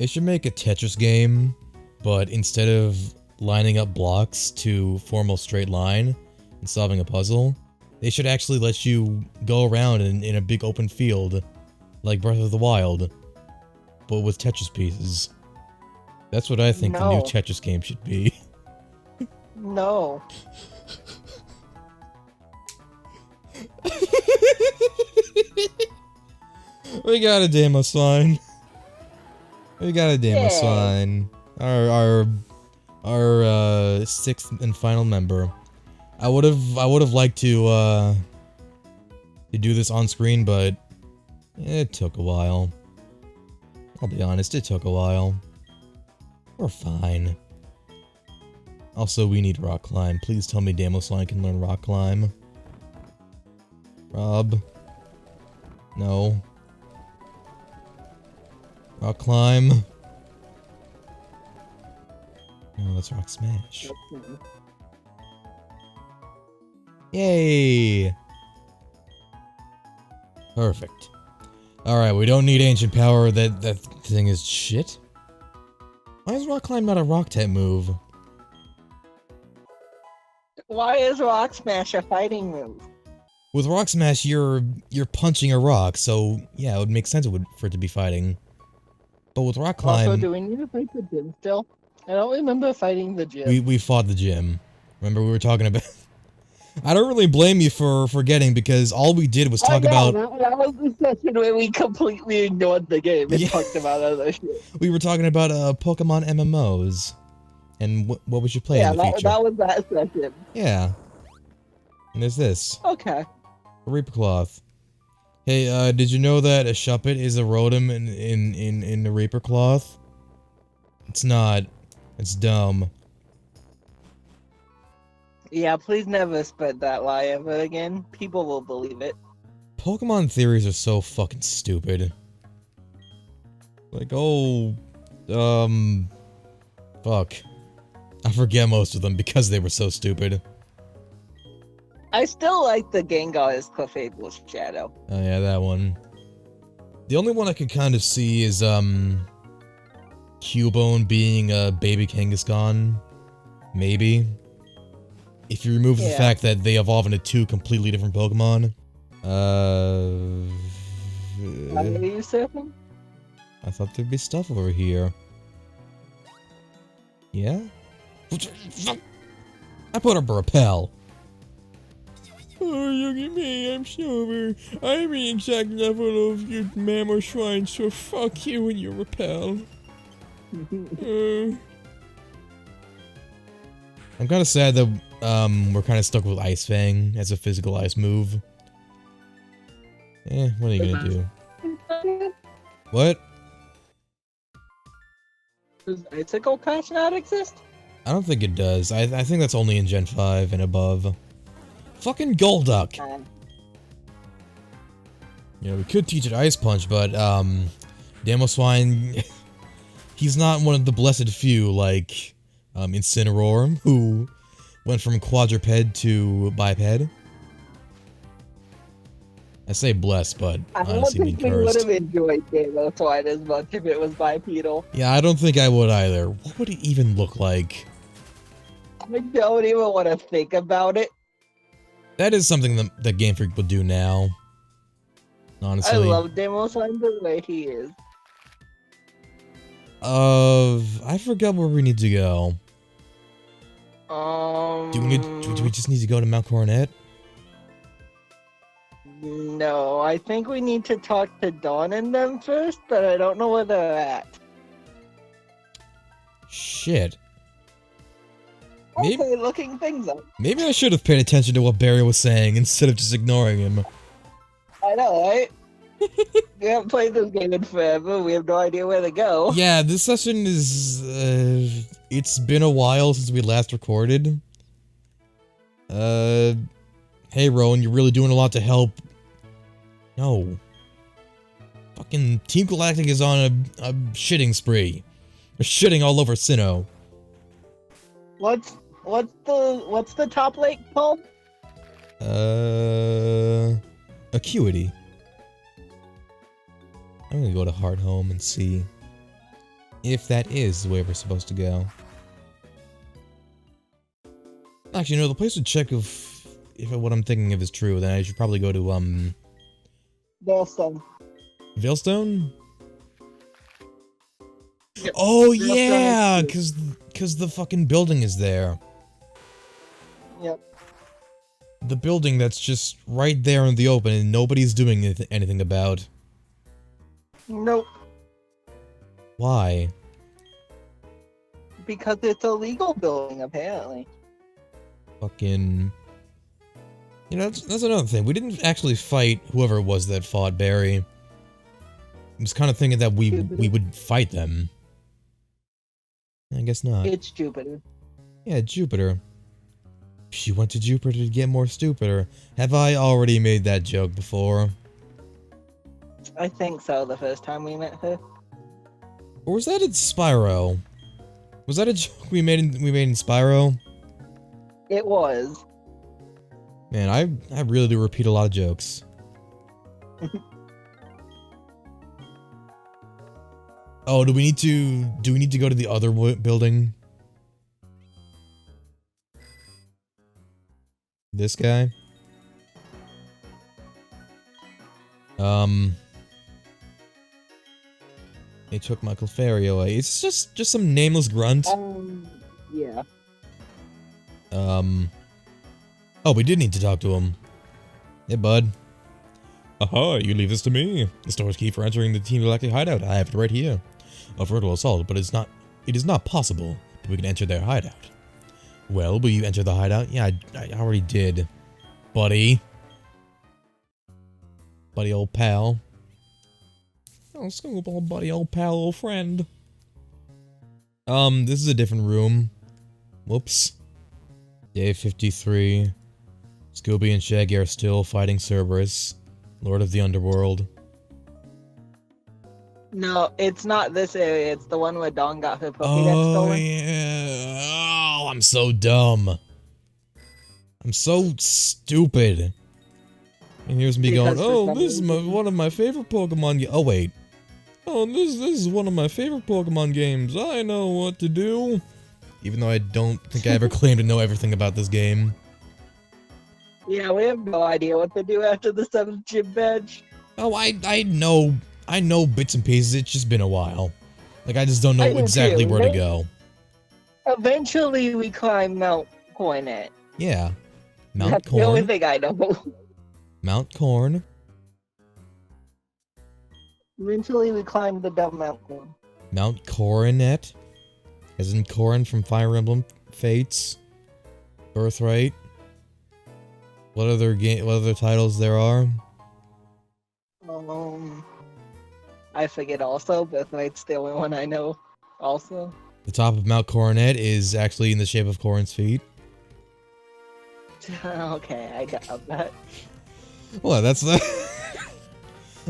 They should make a Tetris game, but instead of lining up blocks to form a straight line and solving a puzzle, they should actually let you go around in a big open field, like Breath of the Wild, but with Tetris pieces. That's what I think the new Tetris game should be. No. We got a demo sign. We got a demo sign. Our sixth and final member. I would have liked to do this on screen, but it took a while. I'll be honest, it took a while. We're fine. Also, we need rock climb. Please tell me demo sign can learn rock climb. Rob. No. Rock climb. Oh, that's rock smash. Yay! Perfect. Alright, we don't need ancient power. That thing is shit. Why is rock climb not a rock type move? Why is rock smash a fighting move? With rock smash, you're punching a rock, so yeah, it would make sense for it to be fighting. But with rock climb, also, do we need to fight the gym still? I don't remember fighting the gym. we fought the gym. Remember we were talking about. I don't really blame you for forgetting because all we did was talk about. That was the session where we completely ignored the game and talked about other shit. We were talking about Pokemon MMOs and what we should play in the future. Yeah, that was that session. Yeah. And there's this. Okay. A Reaper Cloth. Hey, did you know that a Shuppet is a Rotom in the Reaper Cloth? It's not. It's dumb. Yeah, please never spread that lie ever again. People will believe it. Pokemon theories are so fucking stupid. Like, oh, fuck. I forget most of them because they were so stupid. I still like the Gengar as Clefable's shadow. Oh yeah, that one. The only one I could kind of see is, Cubone being a baby Kangaskhan. Maybe. If you remove the fact that they evolve into two completely different Pokemon. What are you surfing? I thought there'd be stuff over here. Yeah? I put up a repel. Oh, look at me, I'm sober. I'm the exact level of your mammal shrine, so fuck you and your repel. I'm kind of sad that we're kind of stuck with Ice Fang as a physical ice move. What are you gonna do? What? Does Icicle Patch not exist? I don't think it does. I think that's only in Gen 5 and above. Fucking Golduck! You know, we could teach it Ice Punch, but, Damoswine, he's not one of the blessed few, like, Incineroar, who went from quadruped to biped. I say blessed, but honestly mean cursed. I don't think we would have enjoyed Damoswine as much if it was bipedal. Yeah, I don't think I would either. What would it even look like? I don't even want to think about it. That is something that Game Freak would do now. Honestly. I love Damoswine the way he is. I forgot where we need to go. Do we just need to go to Mount Coronet? No, I think we need to talk to Dawn and them first, but I don't know where they're at. Shit. Maybe, okay, looking things up. Maybe I should have paid attention to what Barry was saying instead of just ignoring him. I know, right? We haven't played this game in forever, we have no idea where to go. Yeah, this session is, it's been a while since we last recorded. Hey Rowan, you're really doing a lot to help. No. Fucking Team Galactic is on a shitting spree. They're shitting all over Sinnoh. What's the top lake called? Acuity. I'm gonna go to Heart Home and see. If that is the way we're supposed to go. Actually, no, the place to check if what I'm thinking of is true, then I should probably go to, Veilstone. Veilstone? Yep. Oh, Veilstone yeah! is Cause the fucking building is there. Yep. The building that's just right there in the open and nobody's doing anything about. Nope. Why? Because it's a legal building, apparently. Fucking... You know, that's another thing. We didn't actually fight whoever it was that fought Barry. I was kind of thinking that we would fight them. I guess not. It's Jupiter. Yeah, Jupiter. She went to Jupiter to get more stupider. Have I already made that joke before? I think so, the first time we met her. Or was that in Spyro? Was that a joke we made in Spyro? It was. Man, I really do repeat a lot of jokes. Oh, do we need to go to the other building? This guy? They took Michael Ferry away. It's just some nameless grunt. Yeah. Oh, we did need to talk to him. Hey, bud. Aha, you leave this to me. The store's key for entering the Team Galactic hideout. I have it right here. A brutal assault, but it is not possible that we can enter their hideout. Well, will you enter the hideout? Yeah, I already did. Buddy. Buddy old pal. Oh, Scooby, buddy old pal, old friend. This is a different room. Whoops. Day 53. Scooby and Shaggy are still fighting Cerberus, Lord of the Underworld. No, it's not this area. It's the one where Dawn got her Pokédex stolen. Yeah. Oh, I'm so dumb. I'm so stupid. And here's me Because going, oh, this is one of my favorite Pokemon oh, wait. Oh, this is one of my favorite Pokemon games. I know what to do. Even though I don't think I ever claimed to know everything about this game. Yeah, we have no idea what to do after the 7th gym badge. Oh, I know bits and pieces. It's just been a while. Like, I just don't know exactly where to go. Eventually, we climb Mount Coronet. Yeah. Mount That's Corn. the only thing I know. Mount Corn. Eventually, we climb the dumb mountain. Mount Coronet. As in Corrin from Fire Emblem Fates. Birthright. What other titles there are? I forget also, Birthright's the only one I know also. The top of Mount Coronet is actually in the shape of Corrin's feet. Okay, I got that. Well, that's the...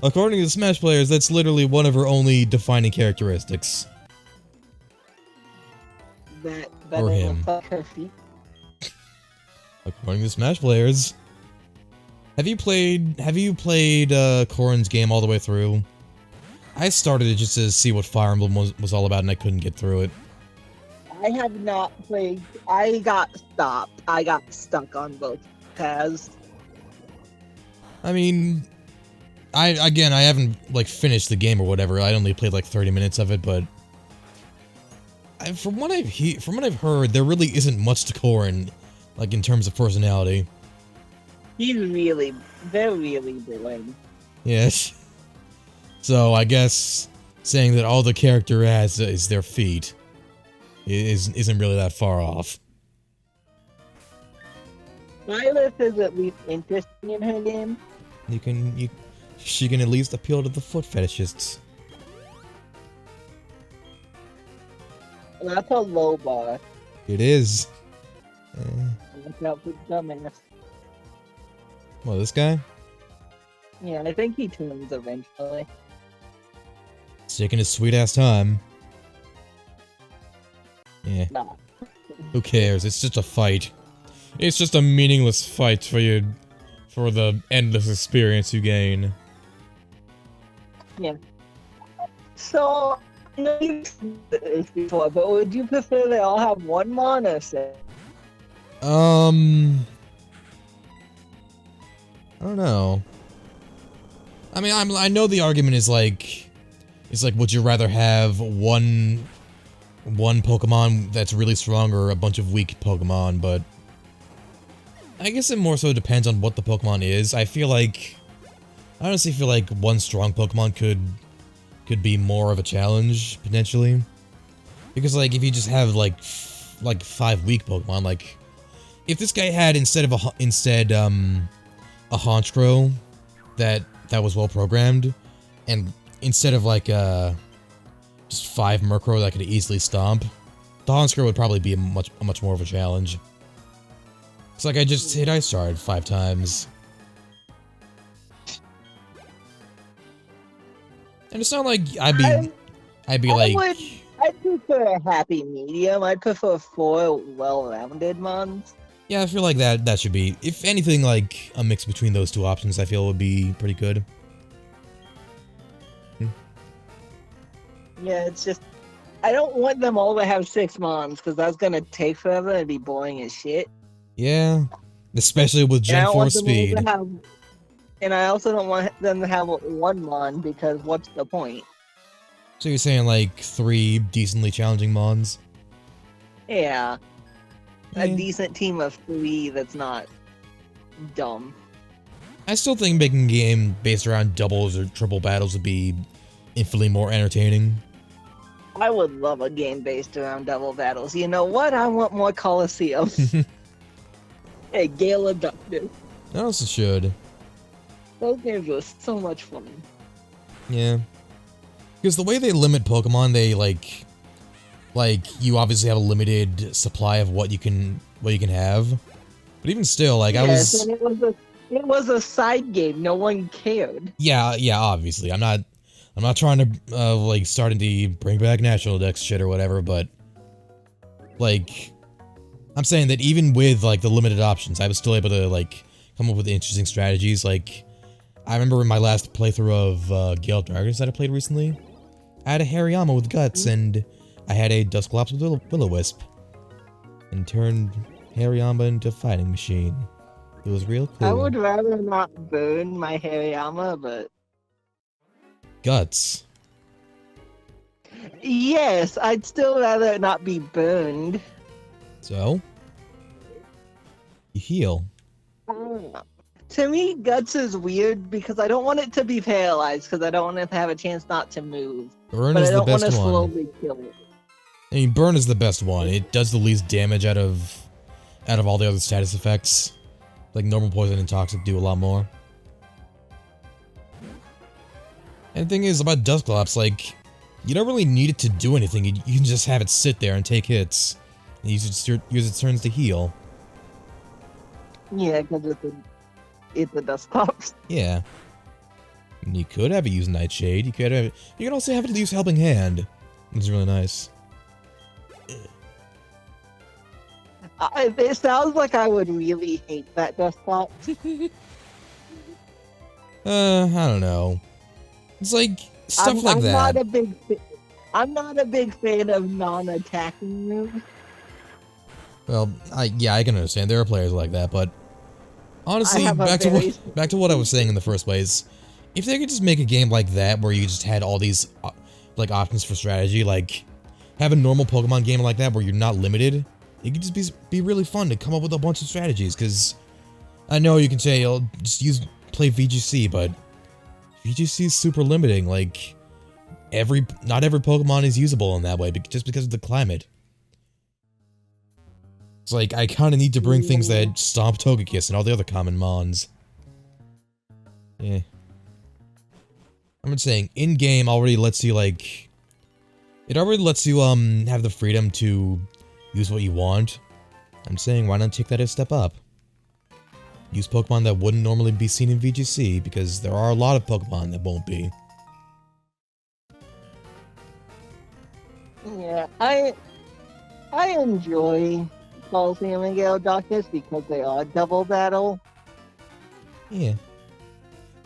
According to Smash players, that's literally one of her only defining characteristics. That or him. Like her feet. According to Smash players. Have you played Corrin's game all the way through? I started it just to see what Fire Emblem was all about and I couldn't get through it. I have not played. I got stopped. I got stuck on both paths. I mean, I haven't like finished the game or whatever. I only played like 30 minutes of it, but from what I've heard, there really isn't much to Corrin, like in terms of personality. They're really boring. Yes. So I guess saying that all the character has is their feet isn't really that far off. Violet is at least interesting in her game. She can at least appeal to the foot fetishists. That's a low bar. It is. Look out for dumbass. Well, this guy? Yeah, I think he turns eventually. It's taking his sweet ass time. Yeah. Nah. Who cares? It's just a fight. It's just a meaningless fight for the endless experience you gain. Yeah. So, know you've said this before, but would you prefer they all have one mon or six? I don't know. I mean, I know the argument is like, it's like, would you rather have one Pokemon that's really strong or a bunch of weak Pokemon? But I guess it more so depends on what the Pokemon is. I honestly feel like one strong Pokemon could be more of a challenge potentially, because if you just have like 5 weak Pokemon, like if this guy had instead a Honchkrow that was well programmed, and instead of just 5 Murkrow that could easily stomp, the Honchkrow would probably be a much more of a challenge. It's like I just hit Ice Shard 5 times. And it's not like I'd prefer a happy medium. I'd prefer 4 well-rounded mons. Yeah, I feel like that should be, if anything, like a mix between those 2 options. I feel would be pretty good. Yeah, it's just I don't want them all to have 6 mons because that's gonna take forever and be boring as shit. Yeah, especially with Gen 4 speed. And I also don't want them to have 1 mon because what's the point? So you're saying like 3 decently challenging mons? Yeah. A decent team of 3 that's not dumb. I still think making a game based around doubles or triple battles would be infinitely more entertaining. I would love a game based around double battles. You know what? I want more Coliseum. Hey, Gale Abductive. I also should. Those games were so much fun. Yeah. Because the way they limit Pokemon, they like you obviously have a limited supply of what you can have. But even still, like yes, and it was a side game. No one cared. Yeah, obviously. I'm not trying to starting to bring back National Dex shit or whatever, but like I'm saying that even with like the limited options, I was still able to like come up with interesting strategies. Like I remember in my last playthrough of Gale of Darkness that I played recently, I had a Hariyama with guts and I had a Dusclops with Will-O-Wisp and turned Hariyama into a fighting machine. It was real cool. I would rather not burn my Hariyama, but guts. Yes, I'd still rather it not be burned. So you heal. To me, guts is weird because I don't want it to be paralyzed because I don't want it to have a chance not to move. Burn is the best one. But I don't want to slowly kill it. I mean, burn is the best one. It does the least damage out of all the other status effects. Like normal poison and toxic do a lot more. And the thing is about Dusclops, like you don't really need it to do anything. You can just have it sit there and take hits, and use its turns to heal. Yeah, because it's a Dusclops. Yeah. And you could have it use Nightshade. You could also have it use Helping Hand. It's really nice. It sounds like I would really hate that Dusclops. I don't know. It's like stuff like that. I'm not a big fan of non-attacking moves. Well, I can understand there are players like that, but honestly, back to what I was saying in the first place. If they could just make a game like that where you just had all these like options for strategy, like have a normal Pokemon game like that where you're not limited, it could just be really fun to come up with a bunch of strategies. Because I know you can say, "Oh, just play VGC," but VGC is super limiting. Like not every Pokemon is usable in that way, just because of the climate. It's like I kind of need to bring things that stomp Togekiss and all the other common mons. Yeah. I'm just saying, in-game already lets you like, it already lets you have the freedom to use what you want. I'm saying, why not take that a step up? Use Pokemon that wouldn't normally be seen in VGC, because there are a lot of Pokemon that won't be. Yeah, I enjoy Coliseum and Gale of Darkness because they are double battle. Yeah.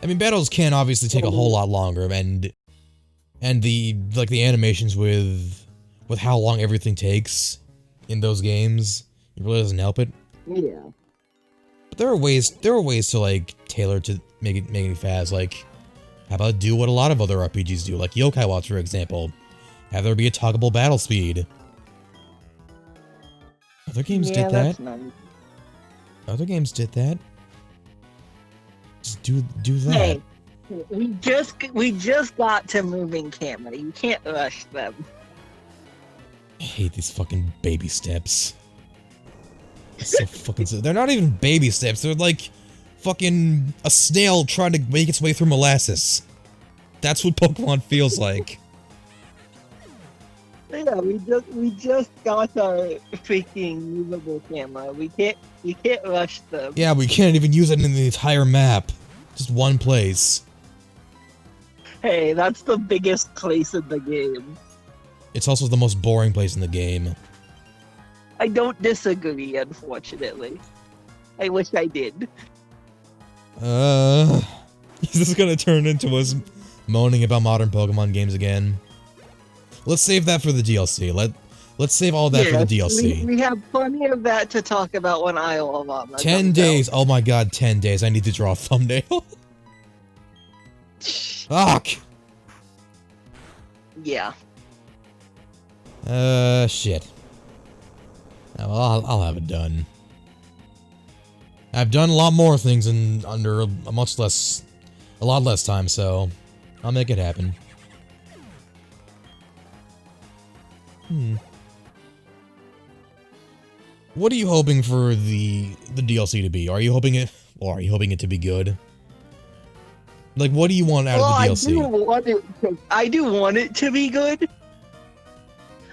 I mean, battles can obviously take a whole lot longer, and And the animations with how long everything takes in those games, it really doesn't help it. Yeah. But there are ways to like tailor to make it fast. Like, how about do what a lot of other RPGs do, like Yokai Watch, for example. Have there be a toggleable battle speed. Other games did that. That's nice. Other games did that. Just do that. Hey, we just got to moving camera. You can't rush them. I hate these fucking baby steps. It's so fucking. They're not even baby steps. They're like fucking a snail trying to make its way through molasses. That's what Pokemon feels like. Yeah, we just got our freaking movable camera. We can't rush them. Yeah, we can't even use it in the entire map. Just one place. Hey, that's the biggest place in the game. It's also the most boring place in the game. I don't disagree, unfortunately. I wish I did. Is this gonna turn into us moaning about modern Pokemon games again? Let's save that for the DLC. Let's save all that for the DLC. We have plenty of that to talk about when Isle of Armor 10 days. Oh my god, 10 days. I need to draw a thumbnail. Fuck. Yeah. Shit. Oh, well, I'll have it done. I've done a lot more things in under a lot less time, so I'll make it happen. What are you hoping for the DLC to be? Are you hoping it to be good? Like, what do you want out of the DLC? I do want it to be good,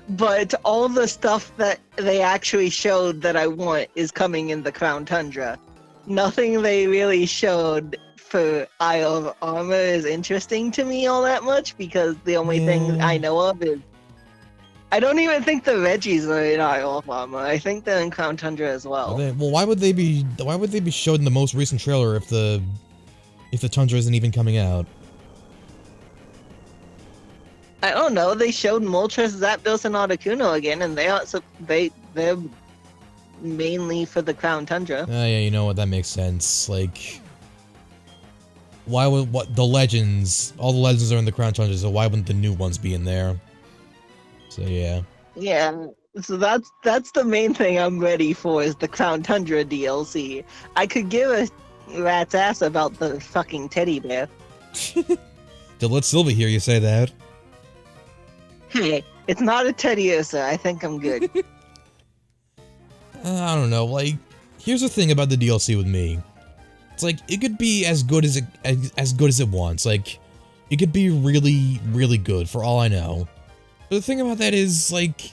but all the stuff that they actually showed that I want is coming in the Crown Tundra. Nothing they really showed for Isle of Armor is interesting to me all that much, because the only thing I know of is I don't even think the Reggies are in Isle of Armor. I think they're in Crown Tundra as well. Well, why would they be showed in the most recent trailer if the Tundra isn't even coming out? I don't know. They showed Moltres, Zapdos, and Articuno again, and they're mainly for the Crown Tundra. Yeah, you know what? That makes sense. Like, why would all the legends are in the Crown Tundra, so why wouldn't the new ones be in there? So yeah. Yeah. So that's the main thing I'm ready for, is the Crown Tundra DLC. I could give a rat's ass about the fucking teddy bear. To let Sylvie hear you say that. Hey, it's not a Teddiursa. I think I'm good. I don't know. Like, here's the thing about the DLC with me. It's like, it could be as good as it wants. Like, it could be really, really good for all I know. But the thing about that is, like,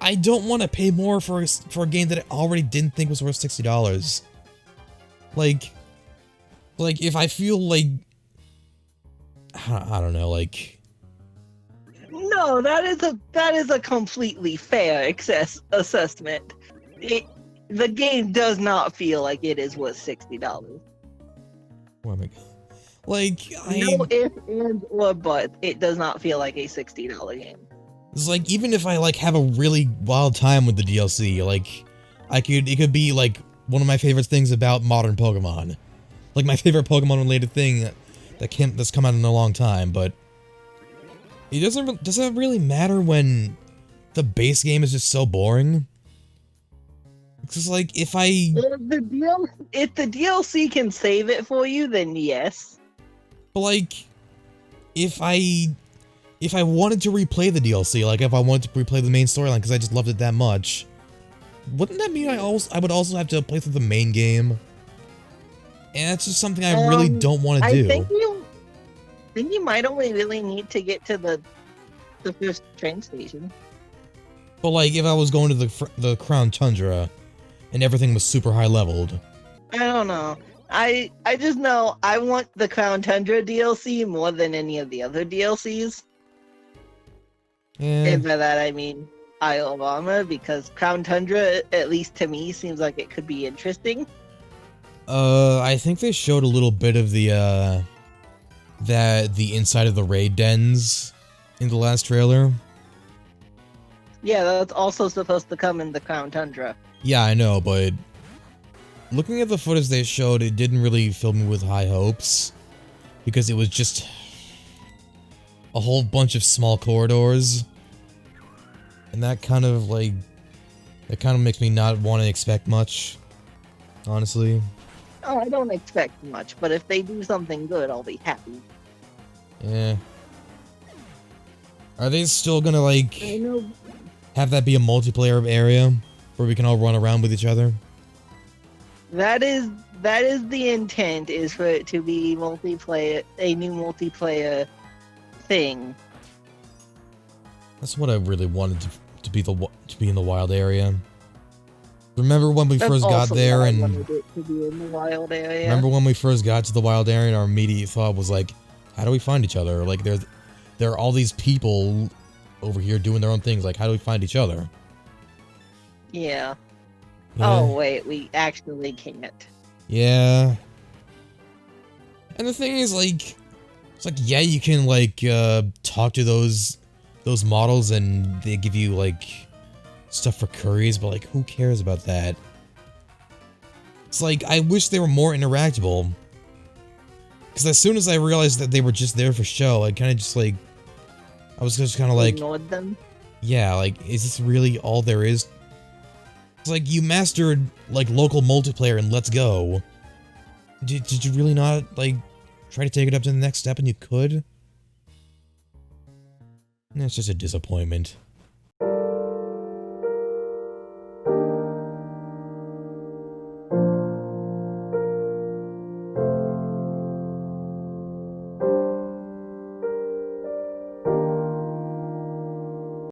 I don't want to pay more for a game that I already didn't think was worth $60. Like if I feel like, I don't know, like. No, that is a completely fair assessment. The game does not feel like it is worth $60. Oh my god. Like, no if, and, or but, it does not feel like a $60 game. It's like, even if I, like, have a really wild time with the DLC, like, it could be, like, one of my favorite things about modern Pokemon. Like, my favorite Pokemon-related thing that's come out in a long time, but it doesn't really matter when the base game is just so boring. Because, like, if the DLC can save it for you, then yes. But, like, if I wanted to replay the DLC, like if I wanted to replay the main storyline because I just loved it that much, wouldn't that mean I would also have to play through the main game? And that's just something I really don't want to do. I think you might only really need to get to the first train station. But like, if I was going to the Crown Tundra and everything was super high leveled, I don't know. I just know I want the Crown Tundra DLC more than any of the other DLCs. And by that I mean Isle of Armor, because Crown Tundra, at least to me, seems like it could be interesting. I think they showed a little bit of the that the inside of the raid dens in the last trailer. Yeah, that's also supposed to come in the Crown Tundra. Yeah, I know, but looking at the footage they showed, it didn't really fill me with high hopes because it was just a whole bunch of small corridors, and that kind of makes me not want to expect much, honestly. Oh, I don't expect much, but if they do something good, I'll be happy. Yeah. Are they still gonna like I know. have that be a multiplayer area where we can all run around with each other? That is the intent, is for it to be multiplayer, a new multiplayer thing. That's what I really wanted to be in the wild area. Remember when we That's first got also there what I and wanted it to be in the wild area. remember when we first got to the wild area and our immediate thought was like, how do we find each other? Like there are all these people over here doing their own things. Like, how do we find each other? Yeah. Yeah. Oh wait, we actually can't. Yeah. And the thing is, like, it's like, yeah, you can like talk to those models and they give you like stuff for curries, but like, who cares about that? It's like, I wish they were more interactable. Because as soon as I realized that they were just there for show, I kind of just like, I was just kind of like, Ignored them. yeah, like, is this really all there is? It's like, you mastered like local multiplayer and let's go. Did you really not like try to take it up to the next step and you could? It's just a disappointment.